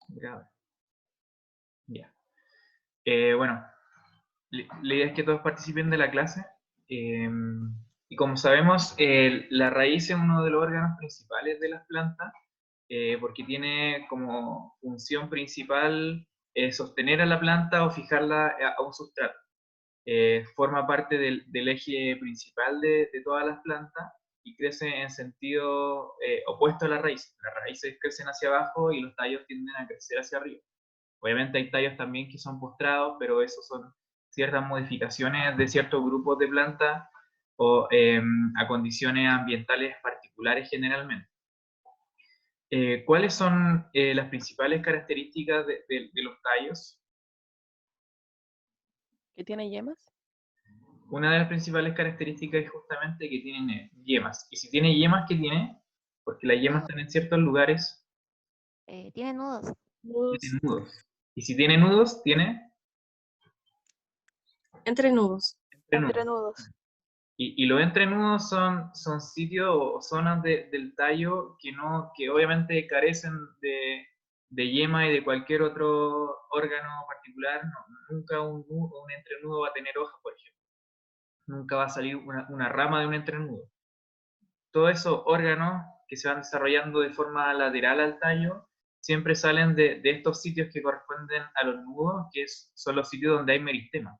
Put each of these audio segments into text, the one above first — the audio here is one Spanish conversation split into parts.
Grave. Ya. Bueno, la idea es que todos participen de la clase. eh, y como sabemos, la raíz es uno de los órganos principales de las plantas, porque tiene como función principal sostener a la planta o fijarla a un sustrato. Forma parte del eje principal de todas las plantas y crece en sentido opuesto a la raíz. Las raíces crecen hacia abajo y los tallos tienden a crecer hacia arriba. Obviamente hay tallos también que son postrados, pero esos son ciertas modificaciones de ciertos grupos de plantas o a condiciones ambientales particulares generalmente. ¿Cuáles son las principales características de los tallos? ¿Que tiene yemas? Una de las principales características es justamente que tienen yemas. Y si tiene yemas, ¿qué tiene? Porque las yemas Nudos. están en ciertos lugares, Tiene nudos. tienen nudos. Y si tiene nudos, tiene Entre nudos. entrenudos. Entrenudos. Y los entrenudos son sitios o zonas del tallo que obviamente carecen de yema y de cualquier otro órgano particular. Nunca un entrenudo va a tener hojas, por ejemplo. Nunca va a salir una rama de un entrenudo. Todos esos órganos que se van desarrollando de forma lateral al tallo siempre salen de estos sitios que corresponden a los nudos, son los sitios donde hay meristema.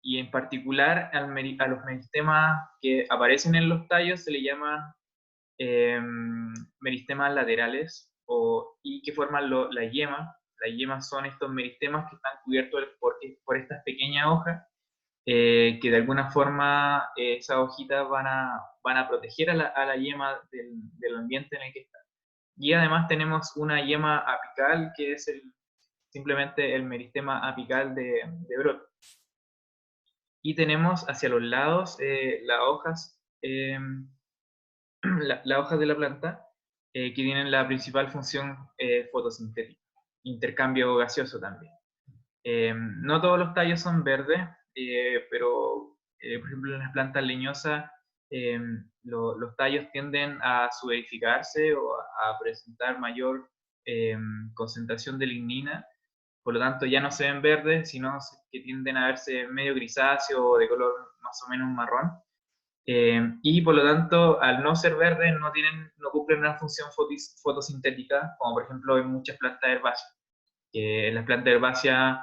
Y en particular a los meristemas que aparecen en los tallos se le llaman meristemas laterales y que forman la yema. Las yemas son estos meristemas que están cubiertos por estas pequeñas hojas que de alguna forma esas hojitas van a proteger a la yema del ambiente en el que está. Y además tenemos una yema apical que es simplemente el meristema apical de brote. Y tenemos hacia los lados las hojas, las hojas de la planta que tienen la principal función fotosintética, intercambio gaseoso también. No todos los tallos son verdes, pero por ejemplo en las plantas leñosas los tallos tienden a suerificarse o a presentar mayor concentración de lignina, por lo tanto ya no se ven verdes, sino que tienden a verse medio grisáceo o de color más o menos marrón. Y por lo tanto, al no ser verdes, no cumplen una función fotosintética, como por ejemplo en muchas plantas herbáceas. En las plantas herbáceas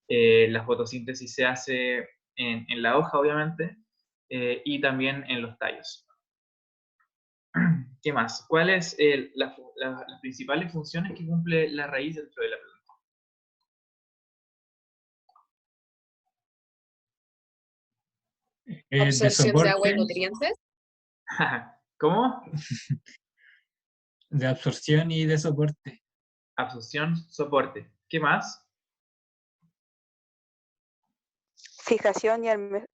la fotosíntesis se hace en la hoja, obviamente, y también en los tallos. ¿Qué más? ¿Cuáles las principales funciones que cumple la raíz dentro de la planta? De Absorción de agua y soporte, nutrientes. ¿Cómo? de absorción y de soporte. Absorción, soporte. ¿Qué más? Fijación y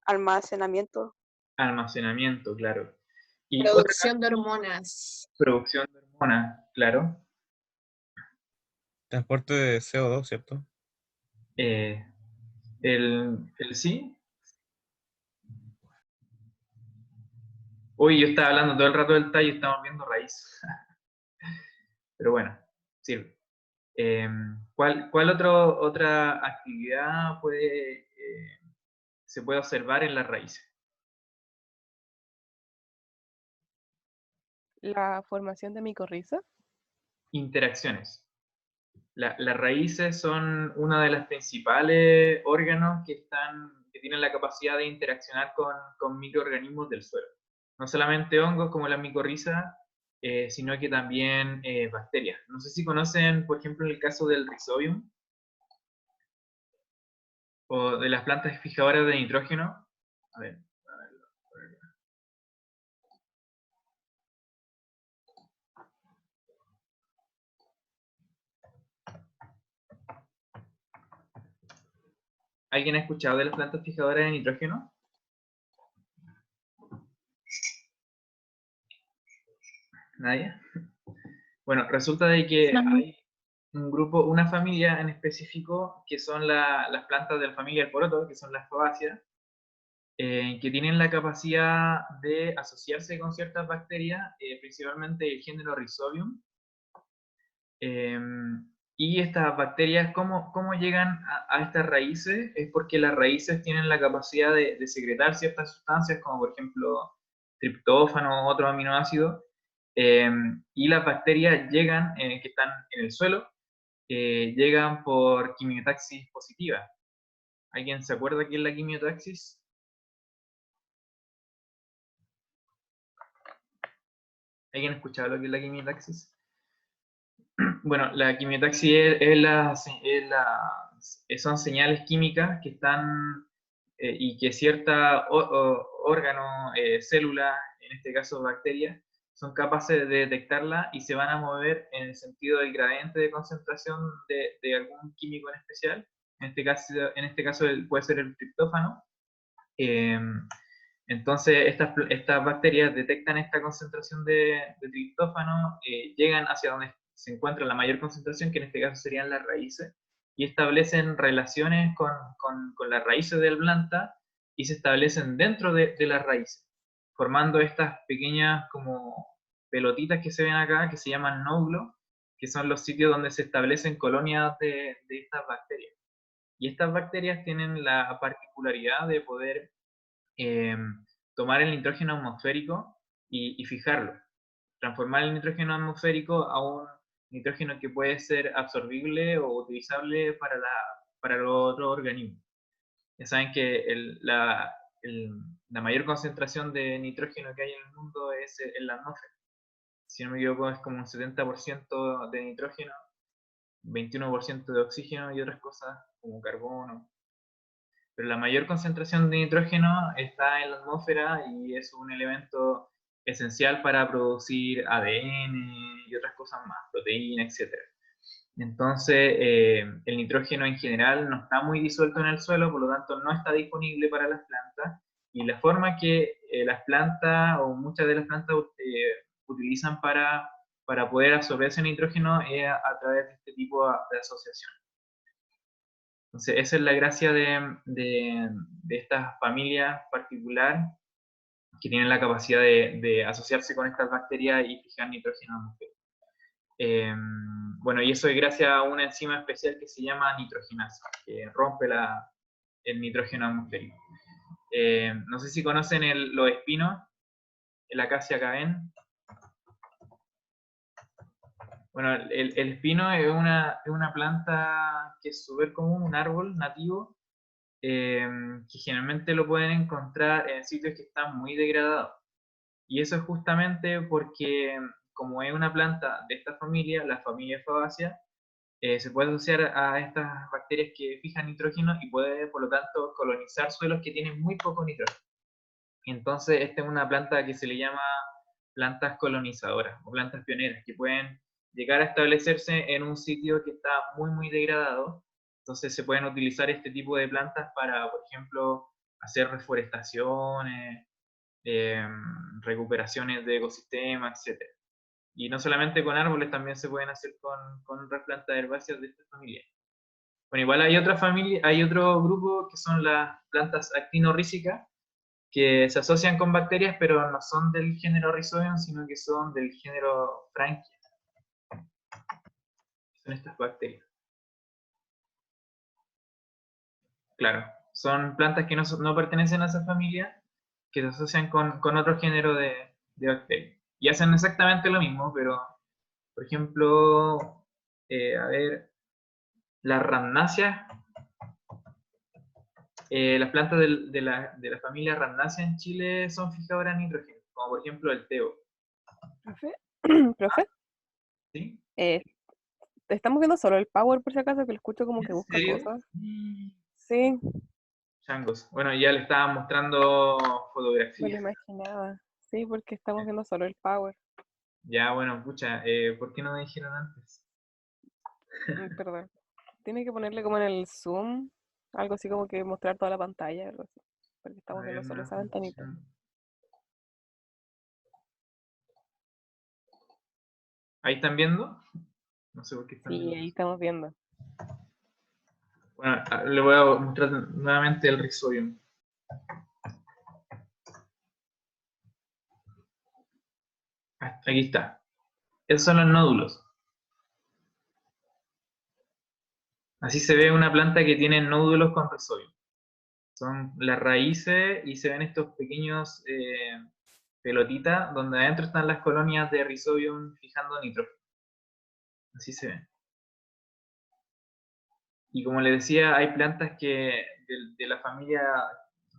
almacenamiento. Almacenamiento, claro. Y otra Producción de hormonas. producción de hormonas, claro. Transporte de CO2, ¿cierto? Eh, el sí. Uy, yo estaba hablando todo el rato del tallo y estamos viendo raíz. Pero bueno, sirve. ¿Cuál otra actividad se puede observar en las raíces? La formación de micorriza. Interacciones. Las raíces son uno de los principales órganos que tienen la capacidad de interaccionar con microorganismos del suelo. No solamente hongos como la micorriza, sino que también bacterias. No sé si conocen, por ejemplo, el caso del Rhizobium o de las plantas fijadoras de nitrógeno. A ver. ¿Alguien ha escuchado de las plantas fijadoras de nitrógeno? ¿Nadie? Bueno, resulta de que hay un grupo, una familia en específico, que son las plantas de la familia del poroto, que son las fabáceas, que tienen la capacidad de asociarse con ciertas bacterias, principalmente el género Rhizobium, Y estas bacterias, ¿cómo llegan a estas raíces? Es porque las raíces tienen la capacidad de secretar ciertas sustancias, como por ejemplo triptófano o otros aminoácidos, y las bacterias llegan, que están en el suelo, llegan por quimiotaxis positiva. ¿Alguien se acuerda qué es la quimiotaxis? ¿Alguien ha escuchado lo que es la quimiotaxis? Bueno, la quimiotaxis son señales químicas que están y que cierta órgano, célula, en este caso bacterias, son capaces de detectarla y se van a mover en el sentido del gradiente de concentración de algún químico en especial. En este caso puede ser el triptófano. Entonces, estas bacterias detectan esta concentración de triptófano, llegan hacia donde se encuentra la mayor concentración, que en este caso serían las raíces, y establecen relaciones con las raíces de la planta y se establecen dentro de las raíces, formando estas pequeñas como pelotitas que se ven acá, que se llaman nódulos, que son los sitios donde se establecen colonias de estas bacterias. Y estas bacterias tienen la particularidad de poder eh, tomar el nitrógeno atmosférico y fijarlo, transformar el nitrógeno atmosférico a un nitrógeno que puede ser absorbible o utilizable para los otros organismos. Ya saben que la mayor concentración de nitrógeno que hay en el mundo es en la atmósfera. Si no me equivoco, es como un 70% de nitrógeno, 21% de oxígeno y otras cosas como carbono. Pero la mayor concentración de nitrógeno está en la atmósfera y es un elemento esencial para producir ADN y otras cosas más, proteínas, etc. Entonces, el nitrógeno en general no está muy disuelto en el suelo, por lo tanto no está disponible para las plantas, y la forma que las plantas o muchas de las plantas utilizan para poder absorber ese nitrógeno es a través de este tipo de asociación. Entonces, esa es la gracia de estas familias particular que tienen la capacidad de asociarse con estas bacterias y fijar nitrógeno atmosférico. Bueno, y eso es gracias a una enzima especial que se llama nitrogenasa, que rompe el nitrógeno atmosférico. No sé si conocen los espinos, el Acacia caen. Bueno, el espino es una planta que es súper común, un árbol nativo, que generalmente lo pueden encontrar en sitios que están muy degradados. Y eso es justamente porque, como es una planta de esta familia, la familia Fabaceae, se puede asociar a estas bacterias que fijan nitrógeno y puede, por lo tanto, colonizar suelos que tienen muy poco nitrógeno. Entonces, esta es una planta que se le llama plantas colonizadoras o plantas pioneras, que pueden llegar a establecerse en un sitio que está muy, muy degradado. Entonces, se pueden utilizar este tipo de plantas para, por ejemplo, hacer reforestaciones, recuperaciones de ecosistemas, etc. Y no solamente con árboles, también se pueden hacer con otras plantas herbáceas de esta familia. Bueno, igual hay otra familia, hay otro grupo que son las plantas actinorrícicas, que se asocian con bacterias, pero no son del género Rhizobium, sino que son del género Frankia. Son estas bacterias. Claro, son plantas que no pertenecen a esa familia, que se asocian con otro género de bacterias. Y hacen exactamente lo mismo, pero, por ejemplo, a ver, las rhamnáceas, las plantas de la familia Rhamnácea en Chile son fijadoras de nitrógeno, como por ejemplo el teo. Profe, profe, ¿Sí? estamos viendo solo el Power por si acaso, que lo escucho como que ¿En busca serio? cosas. Sí, Changos. Bueno, ya le estaba mostrando me lo fotografías. imaginaba. Sí, porque estamos viendo solo el Power. Ya, bueno, pucha, ¿por qué no me dijeron antes? Perdón. Tiene que ponerle como en el zoom, algo así como que mostrar toda la pantalla, algo así. Porque A estamos ver, viendo solo una esa ventanita. función. ¿Ahí están viendo? No sé por qué están Sí, viendo ahí eso. estamos viendo. Bueno, le voy a mostrar nuevamente el Rhizobium. Aquí está. Esos son los nódulos. Así se ve una planta que tiene nódulos con rhizobio. Son las raíces y se ven estos pequeños pelotitas donde adentro están las colonias de rhizobium fijando nitrógeno. Así se ven. Y como les decía, hay plantas que de la familia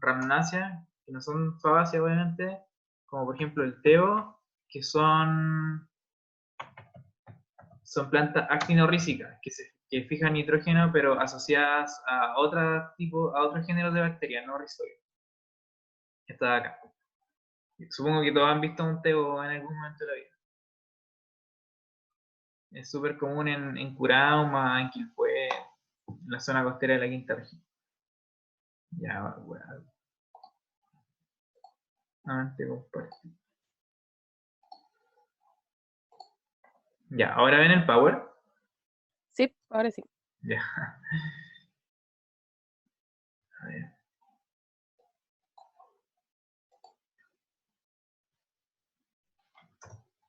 Rhamnaceae, que no son fabáceas obviamente, como por ejemplo el teo, que son plantas actinorrícicas, que fijan nitrógeno, pero asociadas a otro género de bacterias, no rhizobio. Esta de acá. Supongo que todos han visto un teo en algún momento de la vida. Es súper común en Curauma, en Quilpué, en la zona costera de la quinta región. Ya, bueno. Nuevamente compartir. Ya, ahora ven el power. Sí, ahora sí. Ya. A ver.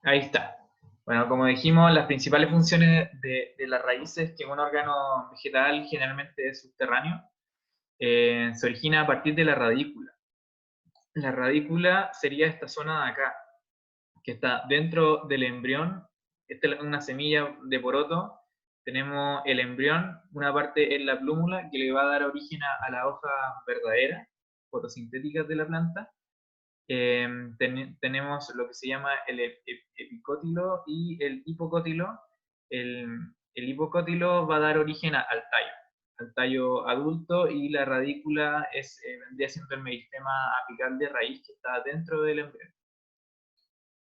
Ahí está. Bueno, como dijimos, las principales funciones de las raíces, que un órgano vegetal generalmente es subterráneo, se origina a partir de la radícula. La radícula sería esta zona de acá, que está dentro del embrión. Esta es una semilla de poroto. Tenemos el embrión, una parte en la plúmula que le va a dar origen a la hoja verdadera, fotosintéticas de la planta. Tenemos lo que se llama el epicótilo y el hipocótilo. El hipocótilo va a dar origen al tallo adulto, y la radícula vendría siendo el meristema apical de raíz que está dentro del embrión.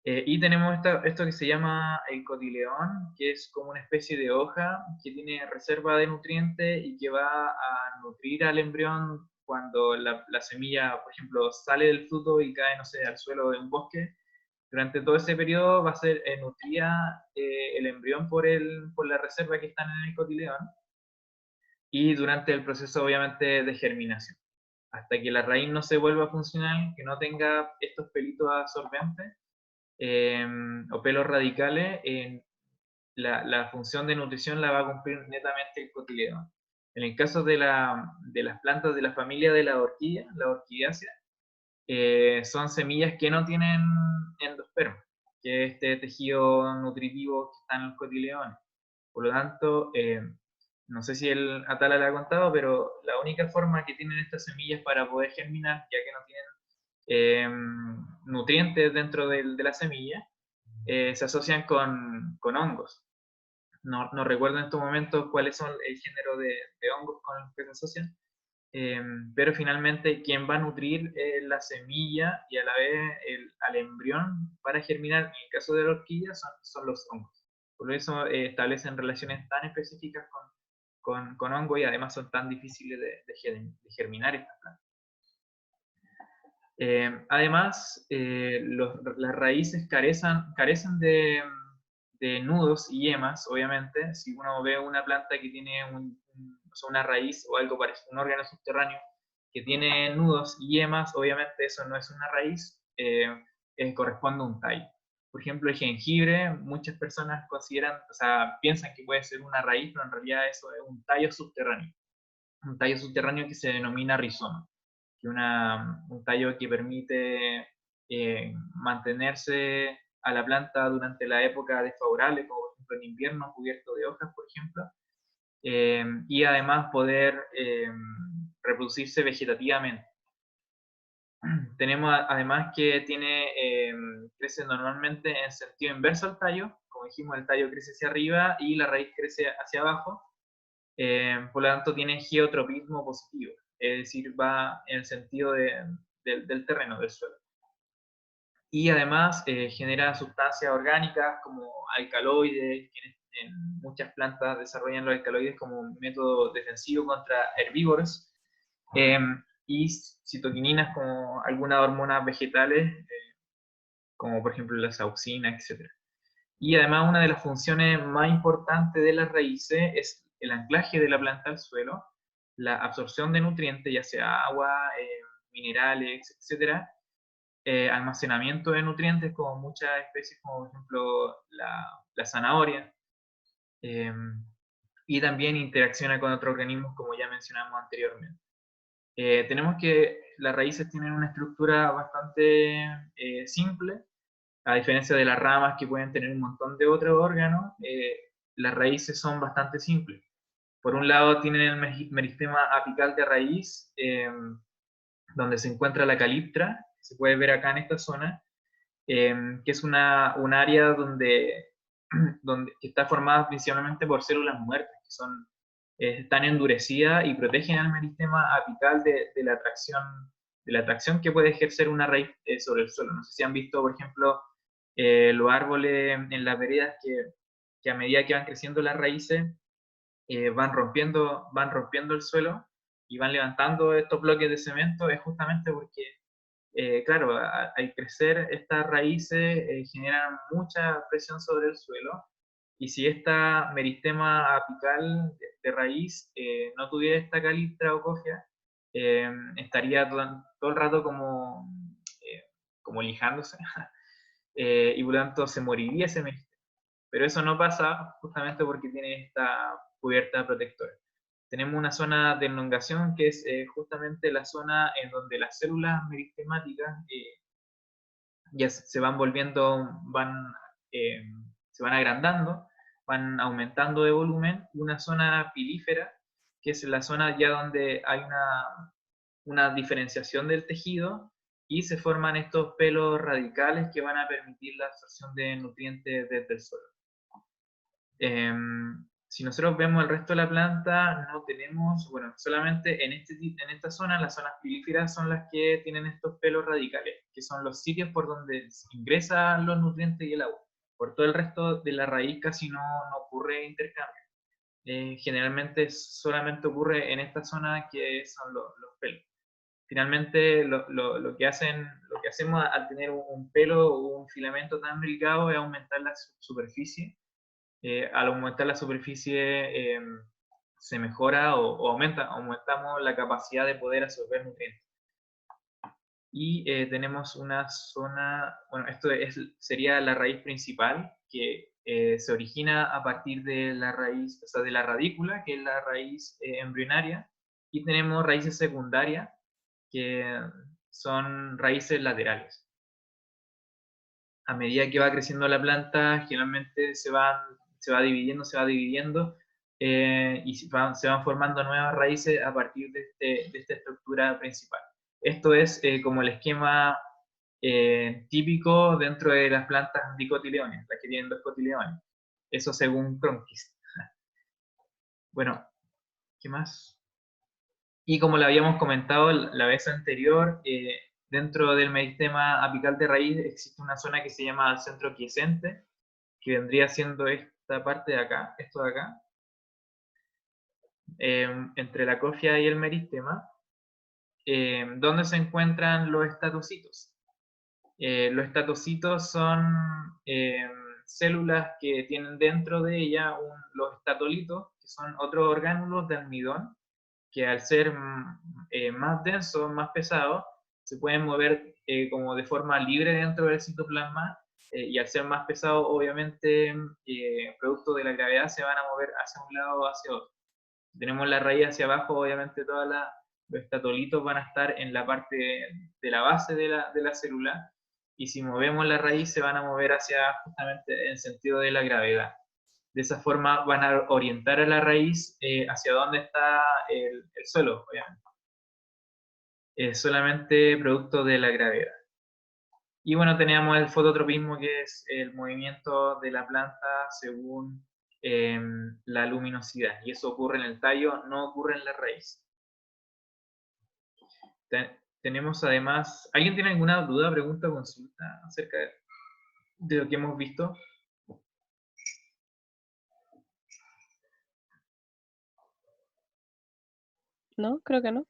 Y tenemos esto que se llama el cotileón, que es como una especie de hoja que tiene reserva de nutrientes y que va a nutrir al embrión cuando la semilla, por ejemplo, sale del fruto y cae, no sé, al suelo de un bosque. Durante todo ese periodo va a ser nutrida el embrión por la reserva que están en el cotileón, y durante el proceso, obviamente, de germinación. Hasta que la raíz no se vuelva funcional, que no tenga estos pelitos absorbentes, o pelos radicales, la función de nutrición la va a cumplir netamente el cotiledón. En el caso de las plantas de la familia de la orquídea, la orquidácea, son semillas que no tienen endosperma, que es este tejido nutritivo que está en los cotiledones. Por lo tanto, no sé si el Atala le ha contado, pero la única forma que tienen estas semillas para poder germinar, ya que no tienen nutrientes dentro de la semilla, se asocian con hongos. No recuerdo en estos momentos cuáles son el género de hongos con los que se asocian, pero finalmente quien va a nutrir la semilla y a la vez al embrión para germinar, en el caso de la orquídea, son los hongos. Por eso establecen relaciones tan específicas con hongos, y además son tan difíciles de germinar estas plantas. Además, las raíces carecen de nudos y yemas, obviamente. Si uno ve una planta que tiene una raíz o algo parecido, un órgano subterráneo que tiene nudos y yemas, obviamente eso no es una raíz, corresponde a un tallo. Por ejemplo, el jengibre, muchas personas piensan que puede ser una raíz, pero en realidad eso es un tallo subterráneo. Un tallo subterráneo que se denomina rizoma, que un tallo que permite mantenerse a la planta durante la época desfavorable, como por ejemplo en invierno, cubierto de hojas, por ejemplo, y además poder reproducirse vegetativamente. Tenemos además que crece normalmente en sentido inverso al tallo. Como dijimos, el tallo crece hacia arriba y la raíz crece hacia abajo. Por lo tanto, tiene geotropismo positivo, es decir, va en el sentido del terreno, del suelo. Y además genera sustancias orgánicas como alcaloides, que en muchas plantas desarrollan los alcaloides como un método defensivo contra herbívoros, y citoquininas como algunas hormonas vegetales, como por ejemplo la sauxina, etc. Y además una de las funciones más importantes de las raíces es el anclaje de la planta al suelo, la absorción de nutrientes, ya sea agua, minerales, etc., almacenamiento de nutrientes como muchas especies, como por ejemplo la zanahoria, y también interacciona con otros organismos, como ya mencionamos anteriormente. Tenemos que las raíces tienen una estructura bastante simple, a diferencia de las ramas que pueden tener un montón de otros órganos. Las raíces son bastante simples. Por un lado tienen el meristema apical de raíz, donde se encuentra la caliptra, se puede ver acá en esta zona, que es un área donde, que está formada principalmente por células muertas, que son, están endurecidas y protegen al meristema apical de la atracción que puede ejercer una raíz sobre el suelo. No sé si han visto, por ejemplo, los árboles en las veredas que a medida que van creciendo las raíces, van rompiendo el suelo y van levantando estos bloques de cemento. Es justamente porque, claro, al crecer estas raíces generan mucha presión sobre el suelo, y si esta meristema apical de raíz no tuviera esta caliptra o cofia, estaría todo el rato como lijándose, y por lo tanto se moriría ese meristema. Pero eso no pasa justamente porque tiene esta cubierta protectora. Tenemos una zona de elongación que es justamente la zona en donde las células meristemáticas ya se van volviendo, se van agrandando, van aumentando de volumen. Una zona pilífera, que es la zona ya donde hay una diferenciación del tejido y se forman estos pelos radicales que van a permitir la absorción de nutrientes desde el suelo. Si nosotros vemos el resto de la planta, no tenemos, bueno, solamente en esta zona, las zonas pilíferas son las que tienen estos pelos radicales, que son los sitios por donde ingresan los nutrientes y el agua. Por todo el resto de la raíz casi no ocurre intercambio. Generalmente solamente ocurre en esta zona que son los pelos. Finalmente, lo que hacemos al tener un pelo o un filamento tan delgado es aumentar la superficie. Al aumentar la superficie se mejora o aumentamos la capacidad de poder absorber nutrientes. Y tenemos una zona, bueno, sería la raíz principal, que se origina a partir de la raíz, o sea, de la radícula, que es la raíz embrionaria, y tenemos raíces secundarias, que son raíces laterales. A medida que va creciendo la planta, generalmente se va dividiendo, y se van formando nuevas raíces a partir de esta estructura principal. Esto es como el esquema típico dentro de las plantas dicotiledóneas, las que tienen 2 cotiledones. Eso según Cronquist. Bueno, ¿qué más? Y como lo habíamos comentado la vez anterior, dentro del meristema apical de raíz existe una zona que se llama centro quiescente, que vendría siendo esta parte de acá, esto de acá, entre la cofia y el meristema, donde se encuentran los estatocitos. Los estatocitos son células que tienen dentro de ella los estatolitos, que son otros orgánulos de almidón, que al ser más densos, más pesados, se pueden mover como de forma libre dentro del citoplasma, y al ser más pesados, obviamente, producto de la gravedad, se van a mover hacia un lado o hacia otro. Si tenemos la raíz hacia abajo, obviamente todos los estatolitos van a estar en la parte de la base de la célula, y si movemos la raíz se van a mover hacia justamente en sentido de la gravedad. De esa forma van a orientar a la raíz hacia dónde está el suelo, obviamente. Es solamente producto de la gravedad. Y bueno, teníamos el fototropismo, que es el movimiento de la planta según la luminosidad. Y eso ocurre en el tallo, no ocurre en la raíz. Tenemos además... ¿Alguien tiene alguna duda, pregunta o consulta acerca de lo que hemos visto? No, creo que no.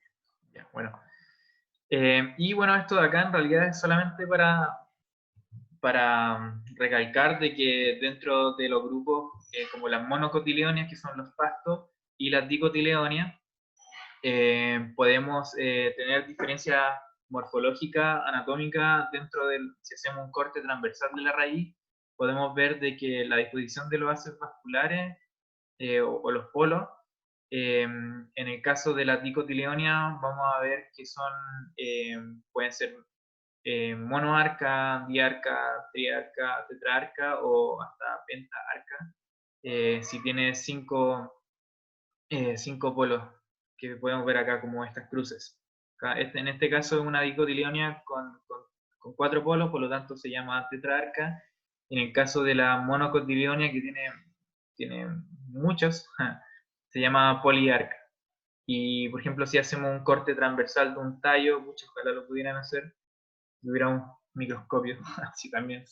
Ya, bueno. Y bueno, esto de acá en realidad es solamente para recalcar de que dentro de los grupos como las monocotiledoneas, que son los pastos, y las dicotiledóneas, podemos tener diferencia morfológica, anatómica, si hacemos un corte transversal de la raíz, podemos ver de que la disposición de los haces vasculares o los polos. En el caso de la dicotiledonia vamos a ver que son, pueden ser monoarca, diarca, triarca, tetraarca o hasta pentaarca. Si tiene cinco polos que podemos ver acá como estas cruces. En este caso es una dicotiledonia con 4 polos, por lo tanto se llama tetraarca. En el caso de la monocotiledonia, que tiene muchos, se llama poliarca. Y por ejemplo, si hacemos un corte transversal de un tallo, muchos ojalá lo pudieran hacer, si hubiera un microscopio, si también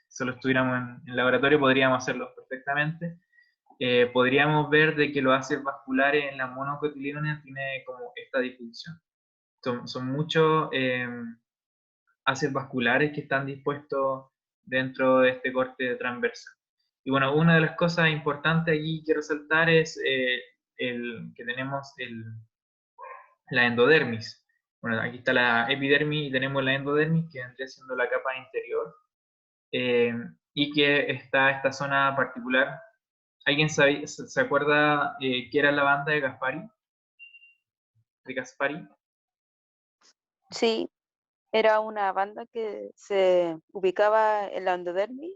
solo estuviéramos en laboratorio, podríamos hacerlo perfectamente. Podríamos ver de que los ácidos vasculares en la monocotiledonia tiene como esta disposición. Son muchos ácidos vasculares que están dispuestos dentro de este corte transversal. Y bueno, una de las cosas importantes aquí que resaltar es que tenemos la endodermis. Bueno, aquí está la epidermis y tenemos la endodermis, que vendría siendo la capa interior, y que está esta zona particular. ¿Alguien se acuerda qué era la banda de Gaspari? ¿De Gaspari? Sí, era una banda que se ubicaba en la endodermis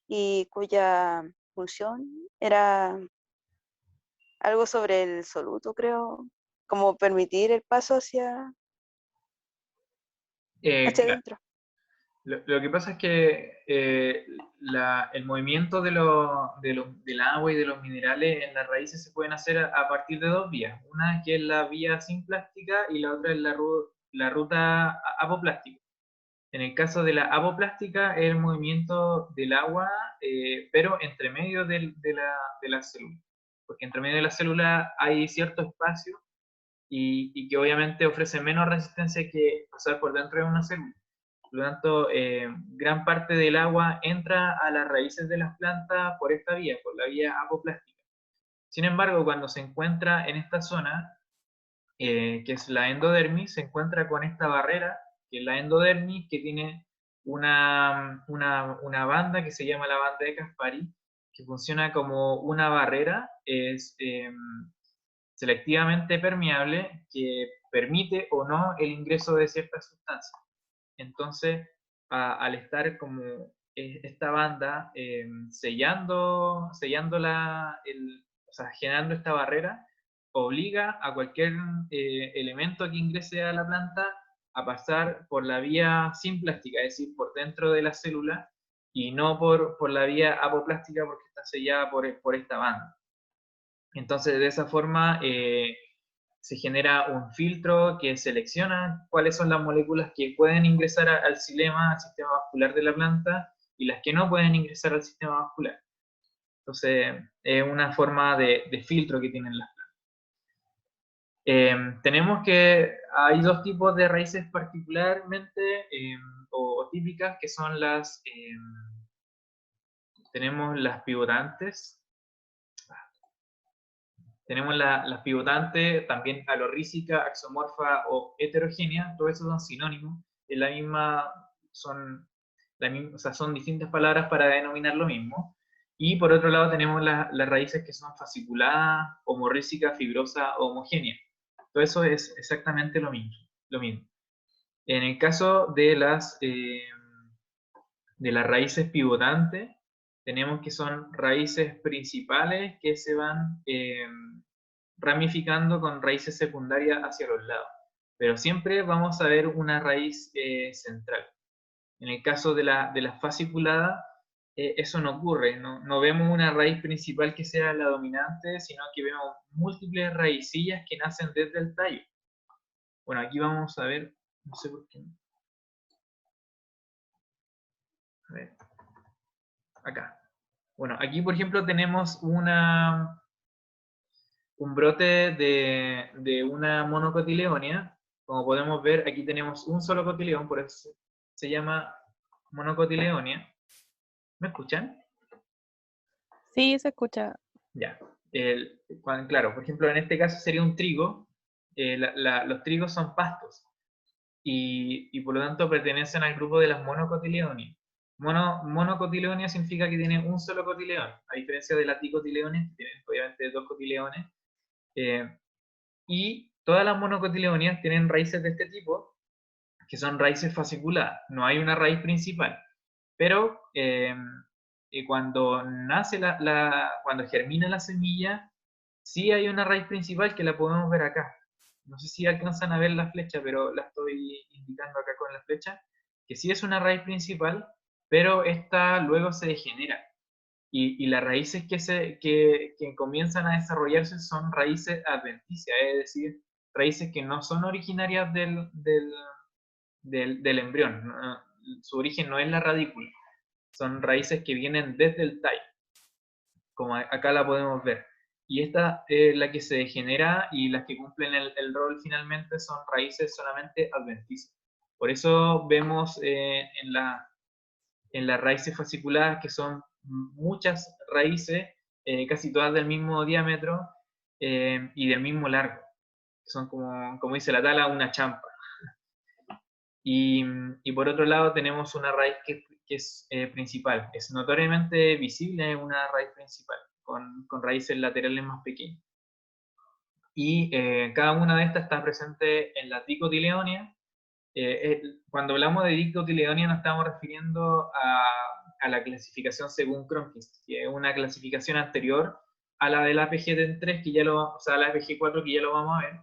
y cuya función era algo sobre el soluto, creo, como permitir el paso hacia Claro. adentro. Lo que pasa es que el movimiento del agua y de los minerales en las raíces se pueden hacer a partir de dos vías. Una que es la vía simplástica y la otra es la ruta apoplástica. En el caso de la apoplástica es el movimiento del agua, pero entre medio de la célula. Porque entre medio de la célula hay cierto espacio y que obviamente ofrece menos resistencia que pasar por dentro de una célula. Por lo tanto, gran parte del agua entra a las raíces de las plantas por esta vía, por la vía apoplástica. Sin embargo, cuando se encuentra en esta zona, que es la endodermis, se encuentra con esta barrera, que es la endodermis, que tiene una banda que se llama la banda de Caspari, que funciona como una barrera, es selectivamente permeable, que permite o no el ingreso de ciertas sustancias. Entonces, al estar como esta banda sellando o sea, generando esta barrera, obliga a cualquier elemento que ingrese a la planta a pasar por la vía simplástica, es decir, por dentro de la célula, y no por la vía apoplástica porque está sellada por esta banda. Entonces, de esa forma se genera un filtro que selecciona cuáles son las moléculas que pueden ingresar al xilema, al sistema vascular de la planta, y las que no pueden ingresar al sistema vascular. Entonces, es una forma de filtro que tienen las plantas. Tenemos que hay dos tipos de raíces particularmente o típicas, que son tenemos las pivotantes. Tenemos las pivotantes, también alorrícica, axomorfa o heterogénea, todos esos son sinónimos, es la misma, o sea, son distintas palabras para denominar lo mismo. Y por otro lado tenemos las raíces que son fasciculadas, homorrícica, fibrosa o homogénea. Todo eso es exactamente lo mismo. En el caso de las raíces pivotantes, tenemos que son raíces principales que se van ramificando con raíces secundarias hacia los lados. Pero siempre vamos a ver una raíz central. En el caso de la fasciculada, eso no ocurre. No vemos una raíz principal que sea la dominante, sino que vemos múltiples raicillas que nacen desde el tallo. Bueno, aquí vamos a ver, no sé por qué. A ver. Acá. Bueno, aquí por ejemplo tenemos un brote de una monocotiledonia. Como podemos ver, aquí tenemos un solo cotileón, por eso se llama monocotiledonia. ¿Me escuchan? Sí, se escucha. Ya. Claro, por ejemplo, en este caso sería un trigo. Los trigos son pastos y por lo tanto pertenecen al grupo de las monocotiledonias. Monocotiledonia significa que tiene un solo cotileón, a diferencia de las dicotiledones, que tienen obviamente dos cotileones. Y todas las monocotiledonias tienen raíces de este tipo, que son raíces fasciculadas. No hay una raíz principal. Pero cuando nace cuando germina la semilla, sí hay una raíz principal que la podemos ver acá. No sé si alcanzan a ver la flecha, pero la estoy indicando acá con la flecha, que sí es una raíz principal, pero esta luego se degenera. Y las raíces que comienzan a desarrollarse son raíces adventicias, es decir, raíces que no son originarias del embrión. Su origen no es la radícula, son raíces que vienen desde el tallo, como acá la podemos ver. Y esta es la que se degenera, y las que cumplen el rol finalmente son raíces solamente adventicias. Por eso vemos en las raíces fasciculadas que son muchas raíces, casi todas del mismo diámetro y del mismo largo. Son como dice la tala, una champa. Y por otro lado tenemos una raíz que es principal. Es notoriamente visible una raíz principal, con raíces laterales más pequeñas. Y cada una de estas está presente en la dicotiledonia. Cuando hablamos de dicotiledonia nos estamos refiriendo a la clasificación según Cronquist, que es una clasificación anterior a la del APG-3, o sea, la APG-4, que ya lo vamos a ver.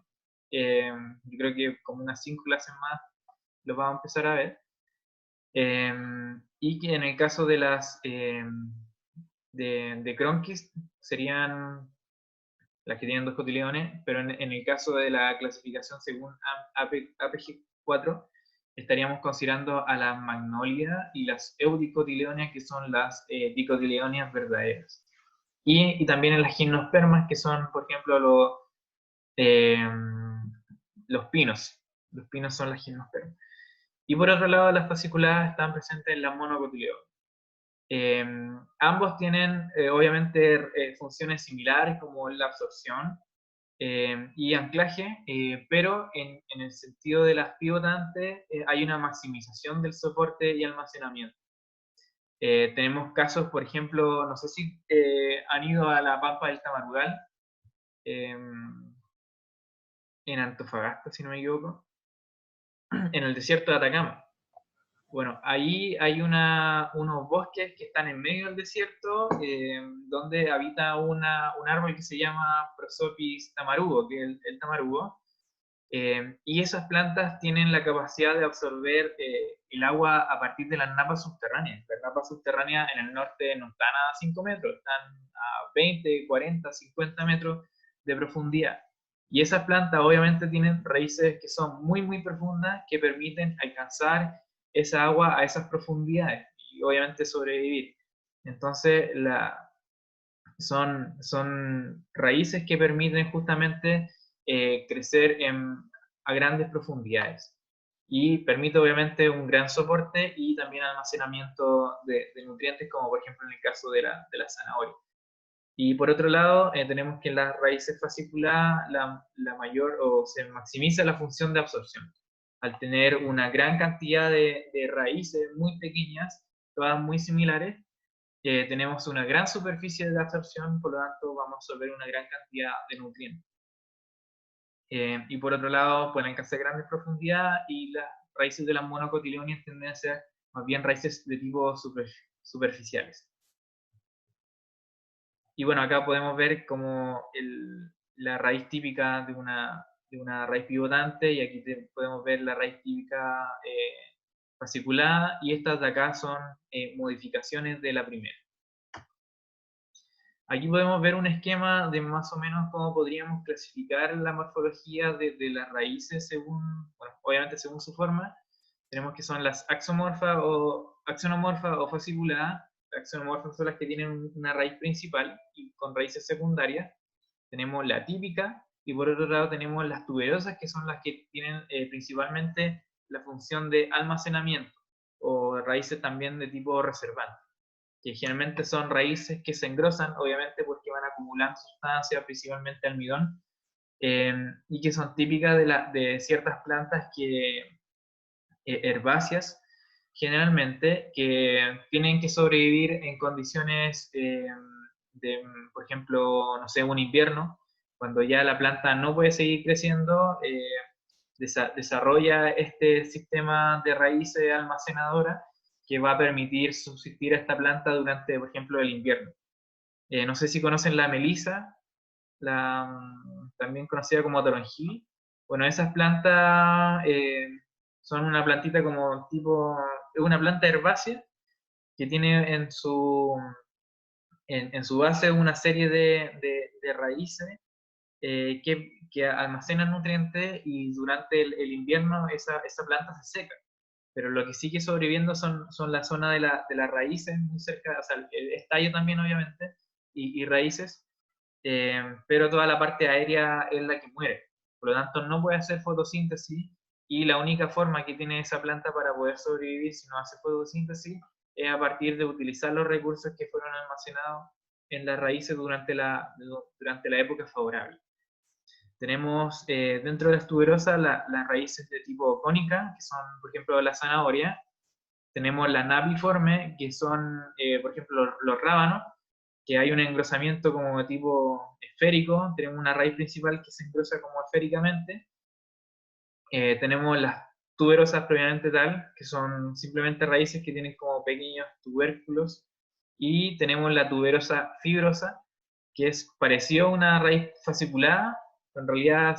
Yo creo que como unas 5 clases más lo vamos a empezar a ver. Y que en el caso de las de Cronquist serían las que tienen dos cotiledones, pero en el caso de la clasificación según APG-4 estaríamos considerando a las Magnolia y las Eudicotiledonias, que son las dicotiledonias verdaderas. Y también en las gimnospermas, que son, por ejemplo, los pinos. Los pinos son las gimnospermas. Y por otro lado, las fasciculadas están presentes en la monocotiledonias. Ambos tienen, obviamente, funciones similares como la absorción y anclaje, pero en el sentido de las pivotantes hay una maximización del soporte y almacenamiento. Tenemos casos, por ejemplo, no sé si han ido a la Pampa del Tamarugal, en Antofagasta, si no me equivoco, en el desierto de Atacama. Bueno, ahí hay unos bosques que están en medio del desierto, donde habita un árbol que se llama Prosopis tamarugo, que es el tamarugo, y esas plantas tienen la capacidad de absorber el agua a partir de las napas subterráneas. Las napas subterráneas en el norte no están a 5 metros, están a 20, 40, 50 metros de profundidad. Y esas plantas obviamente tienen raíces que son muy, muy profundas, que permiten alcanzar esa agua a esas profundidades y obviamente sobrevivir. Entonces, son raíces que permiten justamente crecer a grandes profundidades, y permite obviamente un gran soporte y también almacenamiento de nutrientes, como por ejemplo en el caso de la zanahoria. Y por otro lado, tenemos que en las raíces fasciculadas la mayor, o se maximiza la función de absorción. Al tener una gran cantidad de raíces muy pequeñas, todas muy similares, tenemos una gran superficie de absorción, por lo tanto vamos a absorber una gran cantidad de nutrientes. Y por otro lado, pueden alcanzar grandes profundidades, y las raíces de las monocotiledonias tienden a ser más bien raíces de tipo superficiales. Y bueno, acá podemos ver como la raíz típica de una raíz pivotante, y aquí podemos ver la raíz típica fasciculada, y estas de acá son modificaciones de la primera. Aquí podemos ver un esquema de más o menos cómo podríamos clasificar la morfología de las raíces según, bueno, obviamente según su forma. Tenemos que son las axonomorfas o fasciculadas. Las axonomorfas son las que tienen una raíz principal y con raíces secundarias. Tenemos la típica, y por otro lado tenemos las tuberosas, que son las que tienen principalmente la función de almacenamiento, o raíces también de tipo reservante, que generalmente son raíces que se engrosan, obviamente porque van acumulando sustancias, principalmente almidón, y que son típicas de ciertas plantas herbáceas, generalmente, que tienen que sobrevivir en condiciones de, por ejemplo, no sé, un invierno, cuando ya la planta no puede seguir creciendo, desarrolla este sistema de raíces almacenadora que va a permitir subsistir a esta planta durante, por ejemplo, el invierno. No sé si conocen la melisa, también conocida como toronjil. Bueno, esas plantas son una plantita como tipo, es una planta herbácea que tiene en su base una serie de raíces que almacenan nutrientes, y durante el invierno esa planta se seca. Pero lo que sigue sobreviviendo son la zona de las raíces, muy cerca, o sea, el estallo también obviamente, y raíces, pero toda la parte aérea es la que muere. Por lo tanto, no puede hacer fotosíntesis, y la única forma que tiene esa planta para poder sobrevivir si no hace fotosíntesis es a partir de utilizar los recursos que fueron almacenados en las raíces durante la época favorable. Tenemos dentro de las tuberosas las raíces de tipo cónica, que son, por ejemplo, la zanahoria. Tenemos la naviforme, que son, por ejemplo, los rábanos, que hay un engrosamiento como de tipo esférico. Tenemos una raíz principal que se engrosa como esféricamente. Tenemos las tuberosas propiamente tal, que son simplemente raíces que tienen como pequeños tubérculos. Y tenemos la tuberosa fibrosa, que es parecido a una raíz fasciculada, pero en realidad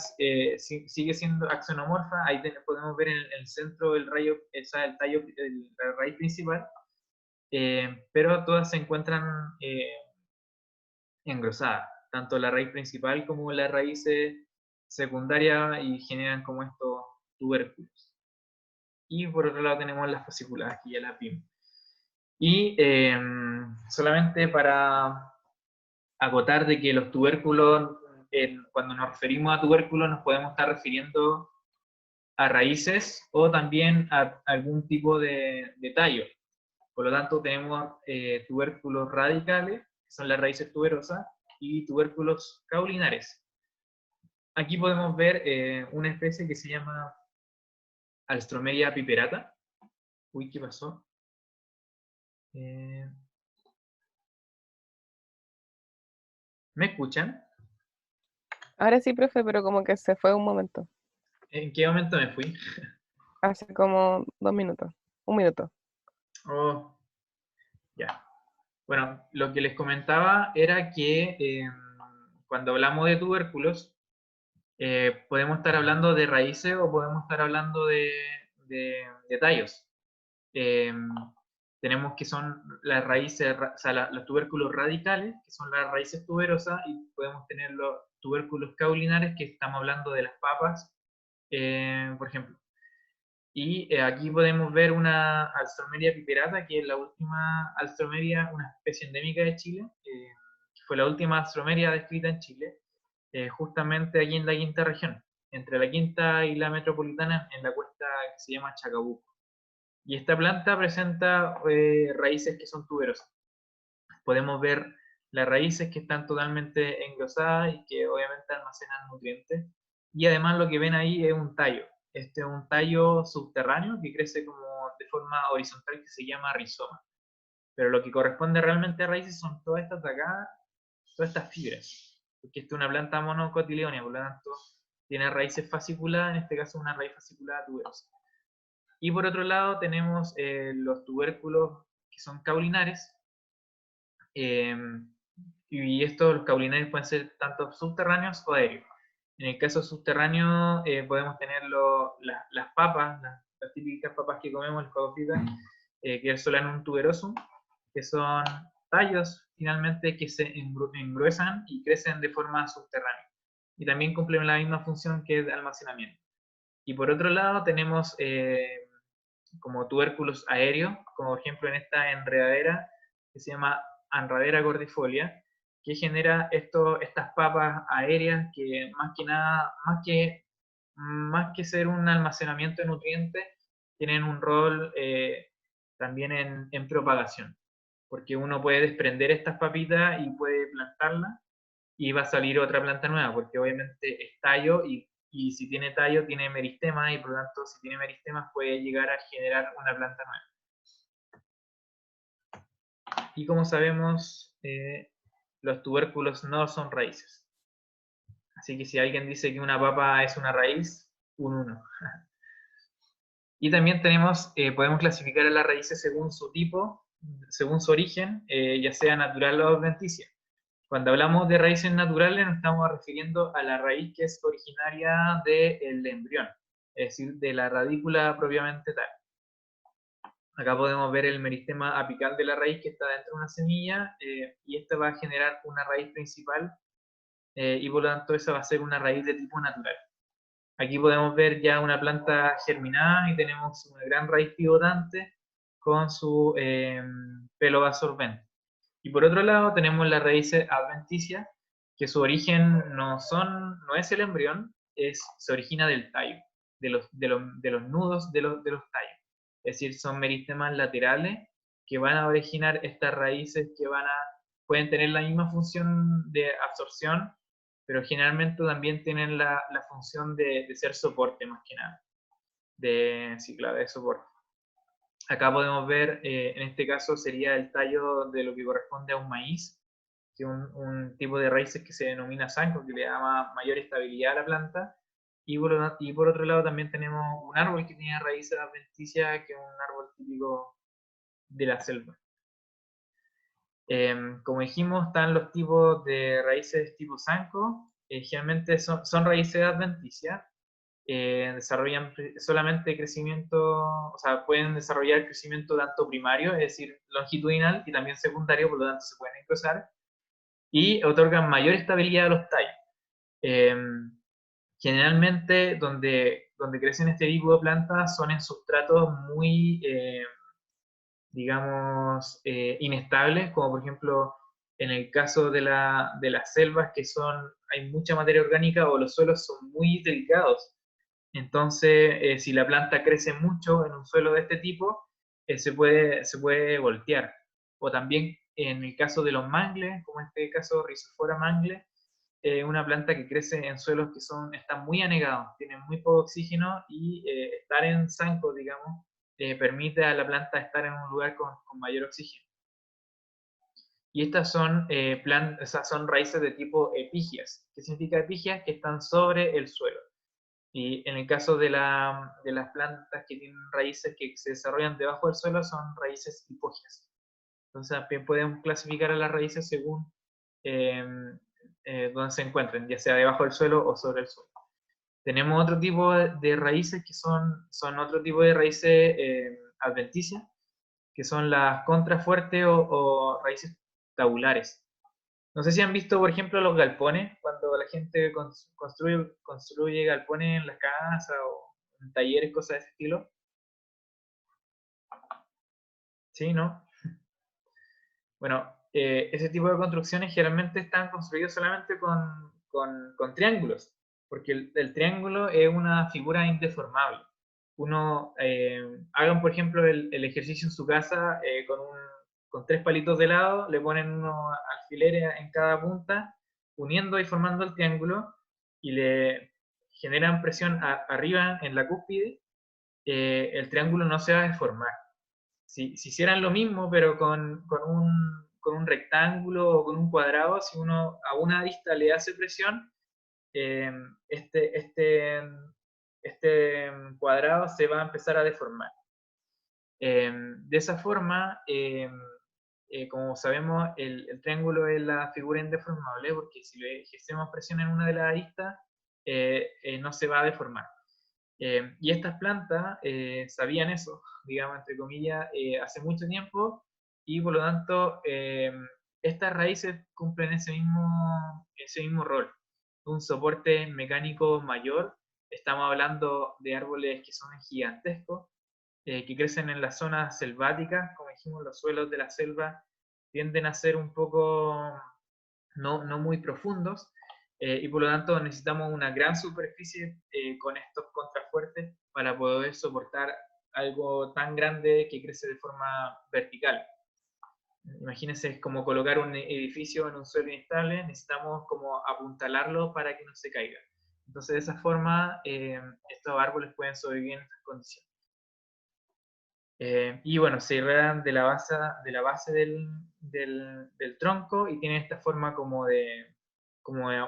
sigue siendo axonomorfa. Ahí podemos ver en el centro del rayo, el tallo, la raíz principal, pero todas se encuentran engrosadas, tanto la raíz principal como las raíces secundarias, y generan como estos tubérculos. Y por otro lado tenemos las fasciculadas, que ya las vimos. Y solamente para acotar de que los tubérculos, cuando nos referimos a tubérculos, nos podemos estar refiriendo a raíces o también a algún tipo de tallo. Por lo tanto, tenemos tubérculos radicales, que son las raíces tuberosas, y tubérculos caulinares. Aquí podemos ver una especie que se llama Alstroemeria piperata. Uy, ¿qué pasó? ¿Me escuchan? Ahora sí, profe, pero como que se fue un momento. ¿En qué momento me fui? Hace como 2 minutos. 1 minuto. Oh, ya. Bueno, lo que les comentaba era que cuando hablamos de tubérculos, podemos estar hablando de raíces o podemos estar hablando de tallos. Tenemos que son las raíces, o sea, los tubérculos radicales, que son las raíces tuberosas, y podemos tener los tubérculos caulinares, que estamos hablando de las papas, por ejemplo. Y aquí podemos ver una Alstroemeria piperata, que es la última Alstroemeria, una especie endémica de Chile, que fue la última Alstroemeria descrita en Chile, justamente aquí en la quinta región, entre la quinta y la metropolitana, en la cuesta que se llama Chacabuco. Y esta planta presenta raíces que son tuberosas. Podemos ver las raíces que están totalmente engrosadas y que obviamente almacenan nutrientes. Y además lo que ven ahí es un tallo. Este es un tallo subterráneo que crece como de forma horizontal, que se llama rizoma. Pero lo que corresponde realmente a raíces son todas estas de acá, todas estas fibras. Porque esta es una planta monocotiledónea, por lo tanto tiene raíces fasciculadas, en este caso una raíz fasciculada tuberosa. Y por otro lado tenemos los tubérculos que son caulinares, y estos, los caulinares, pueden ser tanto subterráneos o aéreos. En el caso subterráneo podemos tener las papas, las típicas papas que comemos, las papas fritas, que es Solanum tuberosum, que son tallos finalmente que se engruesan y crecen de forma subterránea. Y también cumplen la misma función que es de almacenamiento. Y por otro lado tenemos como tubérculos aéreos, como por ejemplo en esta enredadera que se llama Enredadera cordifolia, que genera estas papas aéreas que más que nada, más que ser un almacenamiento de nutrientes, tienen un rol también en propagación, porque uno puede desprender estas papitas y puede plantarlas, y va a salir otra planta nueva, porque obviamente es tallo, y si tiene tallo tiene meristema, y por lo tanto si tiene meristemas puede llegar a generar una planta nueva. Y como sabemos, los tubérculos no son raíces. Así que si alguien dice que una papa es una raíz, un 1. Y también podemos clasificar a las raíces según su tipo, según su origen, ya sea natural o adventicia. Cuando hablamos de raíces naturales nos estamos refiriendo a la raíz que es originaria del embrión, es decir, de la radícula propiamente tal. Acá podemos ver el meristema apical de la raíz que está dentro de una semilla, y esta va a generar una raíz principal, y por lo tanto esa va a ser una raíz de tipo natural. Aquí podemos ver ya una planta germinada y tenemos una gran raíz pivotante con su pelo absorbente. Y por otro lado tenemos las raíces adventicias, que su origen no es el embrión, se origina del tallo, de los nudos de los tallos. Es decir, son meristemas laterales que van a originar estas raíces que pueden tener la misma función de absorción, pero generalmente también tienen la función de ser soporte más que nada, sí, claro, de soporte. Acá podemos ver, en este caso sería el tallo de lo que corresponde a un maíz, que es un tipo de raíces que se denomina zanco, que le da mayor estabilidad a la planta. Y por otro lado también tenemos un árbol que tiene raíces adventicias, que es un árbol típico de la selva. Como dijimos, están los tipos de raíces tipo zanco, generalmente son raíces adventicias, desarrollan solamente crecimiento, o sea, pueden desarrollar crecimiento tanto primario, es decir, longitudinal, y también secundario, por lo tanto se pueden cruzar, y otorgan mayor estabilidad a los tallos. Generalmente donde crecen este tipo de plantas son en sustratos muy, digamos, inestables, como por ejemplo en el caso de las selvas, que hay mucha materia orgánica, o los suelos son muy delicados. Entonces, si la planta crece mucho en un suelo de este tipo, se puede voltear. O también en el caso de los mangles, como en este caso Rhizophyra mangle, una planta que crece en suelos que están muy anegados, tienen muy poco oxígeno, y estar en zanco, digamos, permite a la planta estar en un lugar con mayor oxígeno. Y estas son raíces de tipo epígeas. ¿Qué significa epígeas? Que están sobre el suelo. Y en el caso de las plantas que tienen raíces que se desarrollan debajo del suelo, son raíces hipógeas. Entonces también podemos clasificar a las raíces según donde se encuentren, ya sea debajo del suelo o sobre el suelo. Tenemos otro tipo de raíces que son otro tipo de raíces adventicias, que son las contrafuertes o raíces tabulares. No sé si han visto, por ejemplo, los galpones, cuando la gente construye galpones en las casas o en talleres, cosas de ese estilo. ¿Sí, no? Bueno, ese tipo de construcciones generalmente están construidas solamente con triángulos, porque el triángulo es una figura indeformable. Hagan por ejemplo el ejercicio en su casa, con 3 palitos de lado, le ponen unos alfileres en cada punta, uniendo y formando el triángulo, y le generan presión arriba en la cúspide. El triángulo no se va a deformar. Si hicieran lo mismo, pero con un rectángulo o con un cuadrado, si uno a una arista le hace presión, eh, este, este, este cuadrado se va a empezar a deformar. De esa forma, como sabemos, el triángulo es la figura indeformable, porque si le ejercemos presión en una de las aristas, no se va a deformar. Y estas plantas sabían eso, digamos, entre comillas, hace mucho tiempo, y por lo tanto estas raíces cumplen ese mismo rol, un soporte mecánico mayor. Estamos hablando de árboles que son gigantescos, que crecen en las zonas selváticas. Como dijimos, los suelos de la selva tienden a ser un poco no muy profundos, y por lo tanto necesitamos una gran superficie con estos contrafuertes para poder soportar algo tan grande que crece de forma vertical. Imagínense, es como colocar un edificio en un suelo inestable, necesitamos como apuntalarlo para que no se caiga. Entonces, de esa forma, estos árboles pueden sobrevivir en estas condiciones. Y bueno, se irradian de la base del tronco y tienen esta forma como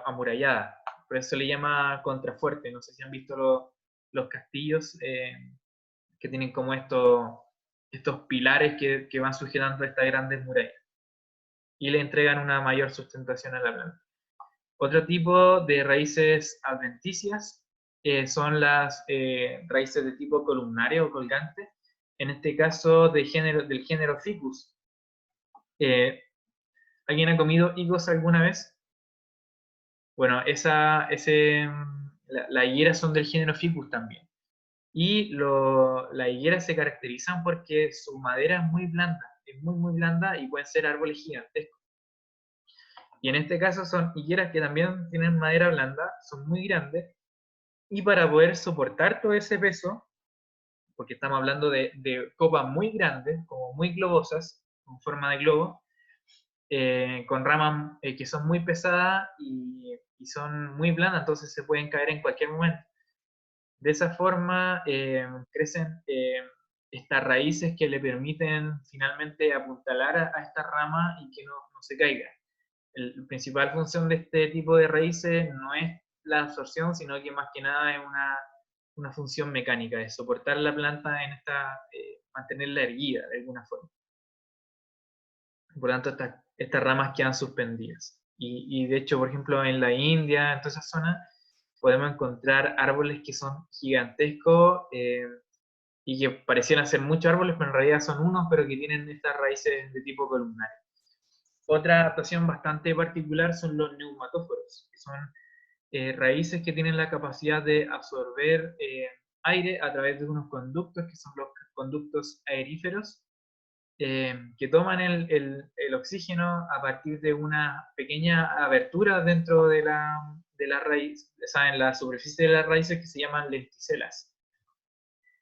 amurallada. Por eso se le llama contrafuerte. No sé si han visto los castillos que tienen como estos pilares que van sujetando estas grandes murallas y le entregan una mayor sustentación a la planta. Otro tipo de raíces adventicias son las raíces de tipo columnario o colgante, en este caso del género Ficus. ¿Alguien ha comido higos alguna vez? Bueno, las higueras son del género Ficus también. Y las higueras se caracterizan porque su madera es muy blanda, muy blanda y pueden ser árboles gigantescos. Y en este caso son higueras que también tienen madera blanda, son muy grandes, y para poder soportar todo ese peso, porque estamos hablando de copas muy grandes, como muy globosas, con forma de globo, con ramas que son muy pesadas y son muy blandas, entonces se pueden caer en cualquier momento. De esa forma crecen estas raíces que le permiten finalmente apuntalar a esta rama y que no se caiga. La principal función de este tipo de raíces no es la absorción, sino que más que nada es una función mecánica, de soportar la planta mantenerla erguida de alguna forma. Por lo tanto, estas ramas quedan suspendidas. Y de hecho, por ejemplo, en la India, en toda esa zona, podemos encontrar árboles que son gigantescos y que parecieran ser muchos árboles, pero en realidad son unos, pero que tienen estas raíces de tipo columnar. Otra adaptación bastante particular son los neumatóforos, que son raíces que tienen la capacidad de absorber aire a través de unos conductos, que son los conductos aeríferos, que toman el oxígeno a partir de una pequeña abertura dentro de la raíz, o sea, en la superficie de las raíces, que se llaman lenticelas.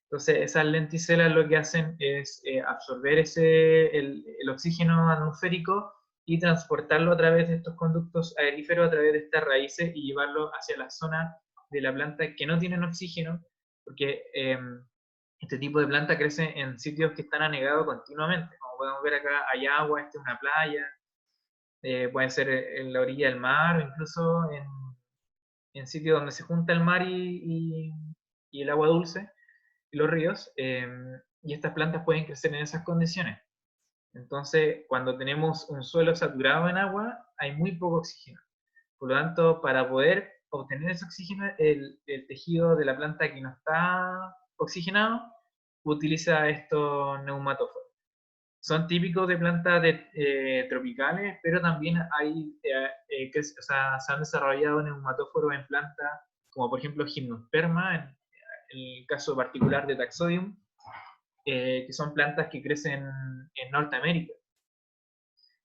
Entonces, esas lenticelas lo que hacen es absorber el oxígeno atmosférico y transportarlo a través de estos conductos aeríferos, a través de estas raíces, y llevarlo hacia la zona de la planta que no tienen oxígeno, porque este tipo de planta crece en sitios que están anegados continuamente. Como podemos ver acá, hay agua, esta es una playa, puede ser en la orilla del mar, o incluso en sitios donde se junta el mar y el agua dulce, y los ríos, y estas plantas pueden crecer en esas condiciones. Entonces, cuando tenemos un suelo saturado en agua, hay muy poco oxígeno. Por lo tanto, para poder obtener ese oxígeno, el tejido de la planta que no está oxigenado utiliza estos neumatóforos. Son típicos de plantas tropicales, pero también se han desarrollado neumatóforos en plantas como por ejemplo Gymnosperma, en el caso particular de Taxodium, que son plantas que crecen en Norteamérica.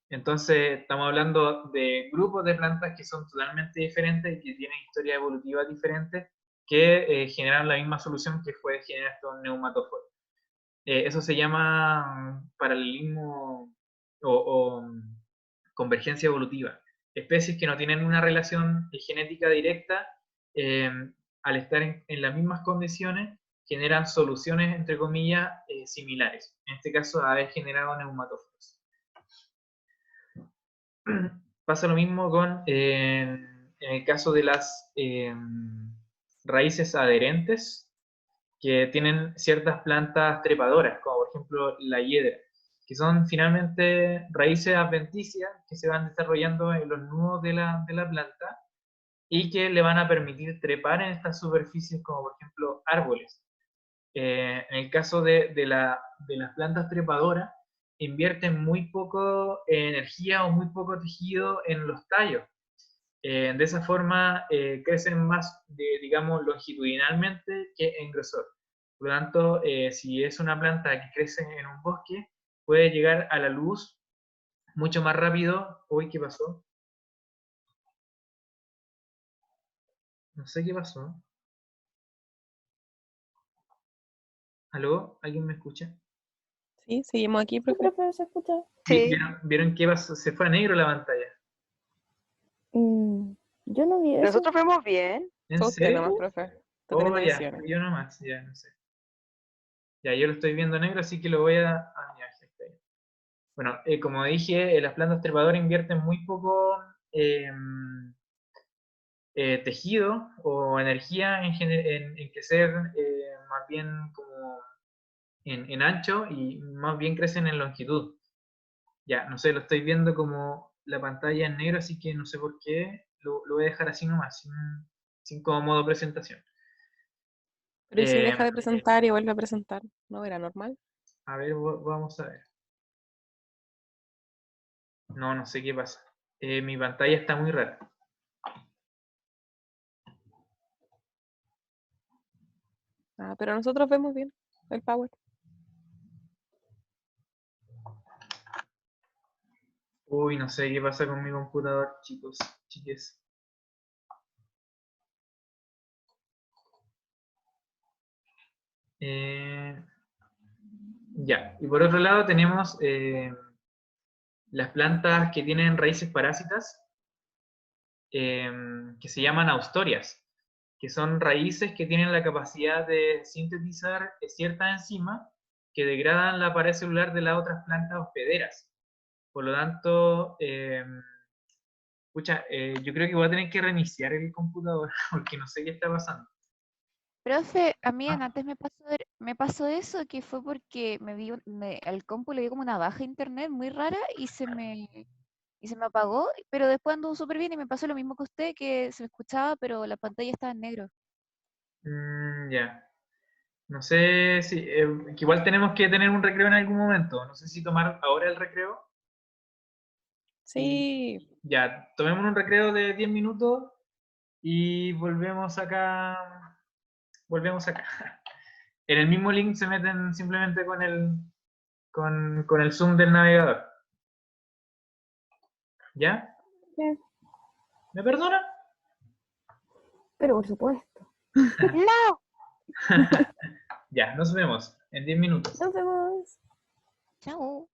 Entonces, estamos hablando de grupos de plantas que son totalmente diferentes y que tienen historias evolutivas diferentes que generan la misma solución que fue generar estos neumatóforos. Eso se llama paralelismo o convergencia evolutiva. Especies que no tienen una relación genética directa, al estar en las mismas condiciones, generan soluciones, entre comillas, similares. En este caso, haber generado neumatóforos. Pasa lo mismo en el caso de las raíces adherentes, que tienen ciertas plantas trepadoras, como por ejemplo la hiedra, que son finalmente raíces adventicias que se van desarrollando en los nudos de la planta y que le van a permitir trepar en estas superficies, como por ejemplo árboles. En el caso de las plantas trepadoras, invierten muy poco energía o muy poco tejido en los tallos. De esa forma crecen más, digamos, longitudinalmente que en grosor. Por lo tanto, si es una planta que crece en un bosque, puede llegar a la luz mucho más rápido. Uy, ¿qué pasó? No sé qué pasó. ¿Aló? ¿Alguien me escucha? Sí, seguimos aquí, Sí, profe. profe, se escucha. Sí. ¿Vieron qué pasó? Se fue a negro la pantalla. Yo no vi eso. Nosotros vemos bien. ¿En Fue usted serio? nomás, profe. Está Oh, teniendo ya, visiones. yo nomás, ya, no sé. Ya, yo lo estoy viendo negro, así que lo voy a... Ah, ya, ya está bien. Bueno, como dije, las plantas trepadoras invierten muy poco tejido o energía en crecer más bien como en ancho y más bien crecen en longitud. Ya, no sé, lo estoy viendo como la pantalla en negro, así que no sé por qué, lo voy a dejar así nomás, sin como modo presentación. Pero ¿y si deja de Eh, presentar y vuelve a presentar? ¿No era normal? a ver, vamos a ver. No, no sé qué pasa. Mi pantalla está muy rara. Ah, pero nosotros vemos bien el power. Uy, no sé qué pasa con mi computador, chicos, chiques. Eh, ya, y por otro lado tenemos las plantas que tienen raíces parásitas, que se llaman austorias, que son raíces que tienen la capacidad de sintetizar ciertas enzimas que degradan la pared celular de las otras plantas hospederas. Por lo tanto, yo creo que voy a tener que reiniciar el computador porque no sé qué está pasando. Profe, a mí Ah, antes me pasó eso, que fue porque al compu le dio como una baja internet muy rara y se me apagó, pero después anduvo súper bien y me pasó lo mismo que usted, que se me escuchaba, pero la pantalla estaba en negro. ya. No sé si, que igual tenemos que tener un recreo en algún momento. No sé si tomar ahora el recreo. Y Sí, ya, tomemos un recreo de 10 minutos y volvemos acá. Volvemos acá. En el mismo link se meten simplemente con el zoom del navegador. ¿Ya? Ya, ¿Me perdona? pero por supuesto. ¡No! Ya, nos vemos en 10 minutos. Nos vemos. Chao.